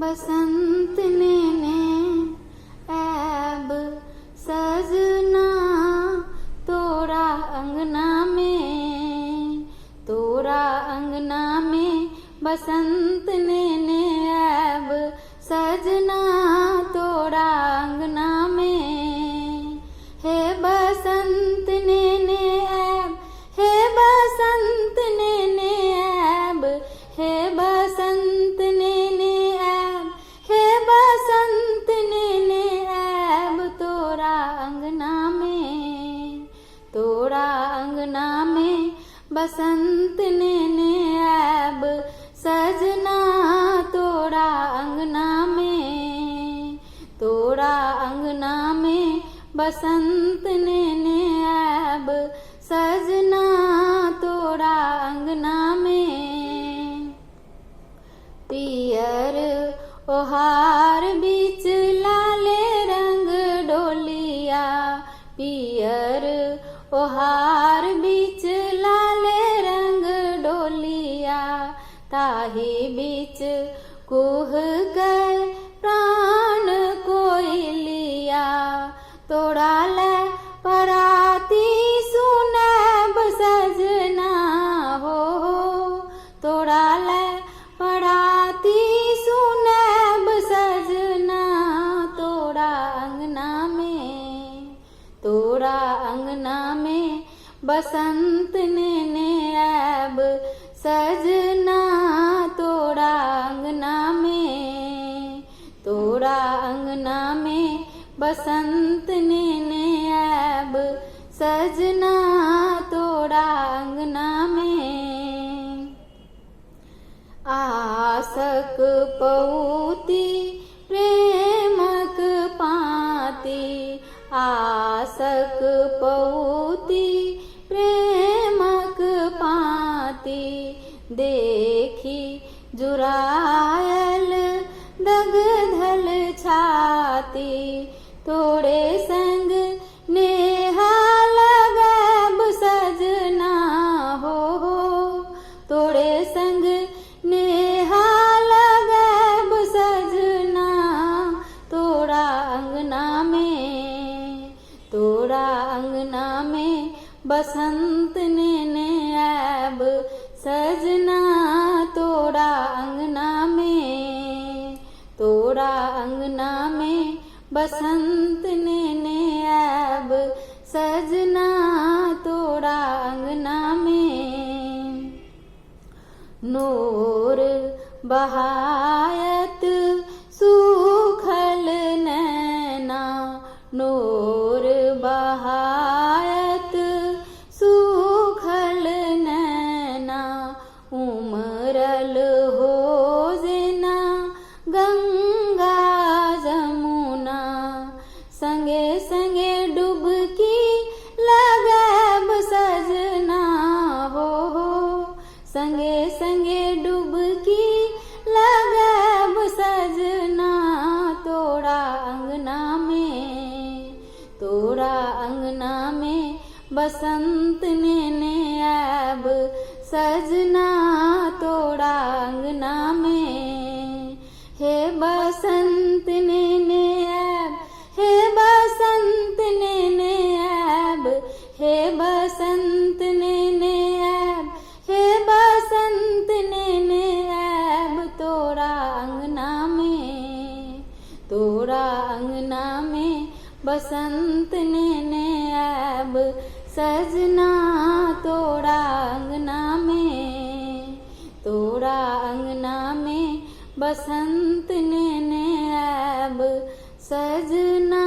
बसंत ने ऐब सजना तोरा अंगना में बसंत ने ऐब सजना तोरा अंगना में। हे बसंत ने ऐब, हे बसंत ने ऐब, हे बसंत ने ऐब, हे बसंत ने ऐब तोरा अंगना में बसंत ने ऐब सजना तोरा अंगना में बसंत ने ऐब सजना तोरा अंगना में। पियर ओहार बीच लाले रंग डोलिया, पियर ओहार बीच लाले रंग डोलिया, ताही बीच कुह कर प्राण कोयलिया, तोड़ा ले पराती सुनैब सजना हो, तोड़ा ले पराती सुनैब सजना तोरा अंगना में बसंत ने ऐब सजना तोरा अंगना में बसंत ने ऐब सजना तोरा अंगना में। आसक पौती प्रेमक पाती, आसक पौती प्रेमक पाती, देखी जुरायल दगधल छाती, तोड़े संग नेहा लगैब सजना हो, तोड़े संग नेहा लगैब सजना तोरा अंगना में बसंत ने ऐब सजना तोरा अंगना में बसंत ने ऐब सजना तोरा अंगना में। नूर बहायत सूखल नैना, नूर बहायत सूखल नैना, उमरल हो जना गंगा जमुना, संगे संगे डुबकी लगैब सजना हो, संगे संगे डुबकी लगैब सजना तोरा अंगना में बसंत ने ऐब सजना तोरा अंगना में। हे बसंत ने ऐब, हे बसंत ने ऐब, हे बसंत ने ऐब, हे बसंत ने ऐब तोरा अंगना में बसंत ने ऐब सजना तोरा अंगना में बसंत ने ऐब सजना